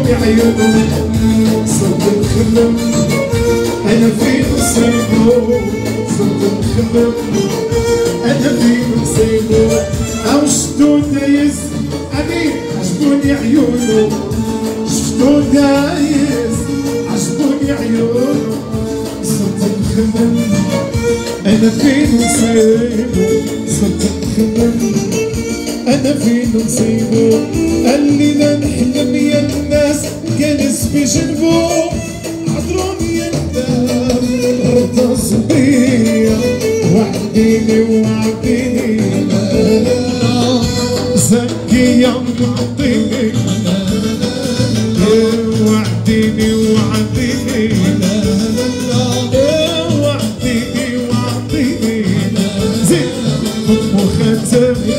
عجبوني عيونه صرت نخمم انا فين نصيبه صرت نخمم انا فين نصيبه او شفتو دايز امين عجبوني عيونه شفتو دايز عجبوني عيونه صرت نخمم انا فين نصيبه صرت نخمم انا فين نصيبه قال لي لا نحلم يا الناس جالس في جنبه عذروني يا الدار رضاص بيا وعديني وعديني زكي يا معطيني وعديني وعديني وعديني وعديني زين حب وخاتمي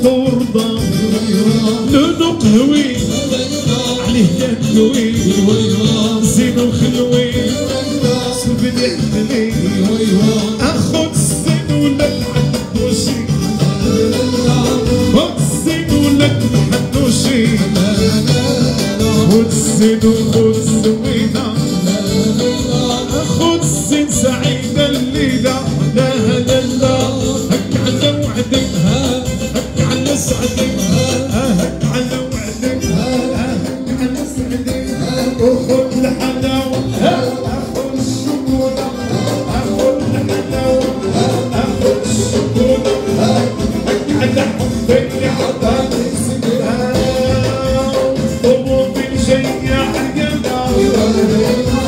دور لونو قهوي عليه يدوي زين وخلوي سبني حلي اخد الزين ولا الحنوشي خد الزين ولا الحنوشي خد الزين وخد الزوينة خد الزين سعيدة الليلة لا لا لا هك على وعدك هك على سعدك هك على وعدك هك على سعدك وخد الحلاوة اخد الشكولة اخد الحلاوة اخد الشكولة هك على حبك اللي عطاني سنة طبوبي جاية عالينا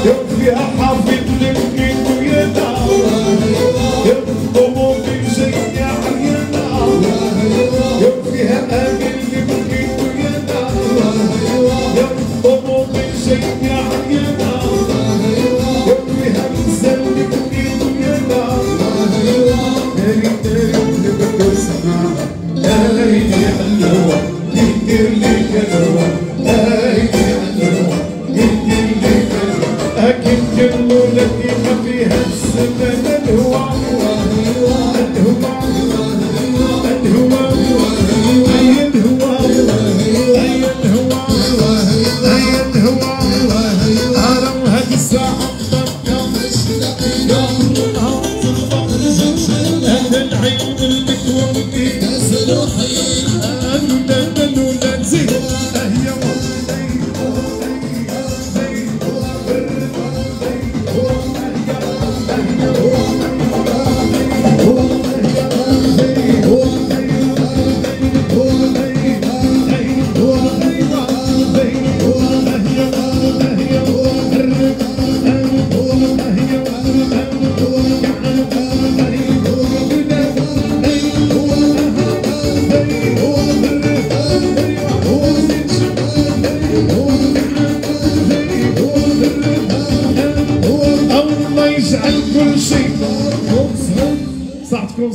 يوم فيها حافظ لك ويانا طبوبي جاية عالينا يوم فيها امل لك ويانا يوم طبوبي جاية عالينا يوم فيها نزل لك ويانا داري داري نبكي وسمع داري علوة يدير لي كلوة داري علوة يدير لي كلوة أكيد كلوا لك ما فيها الزمن الهوى الهوى الهوى أي الهوى أي الهوى أي الهوى أنا وهاد الساعة أنا العين المكومتي أنا لولا نزيد هي الله يجعل كل شيء صح تكون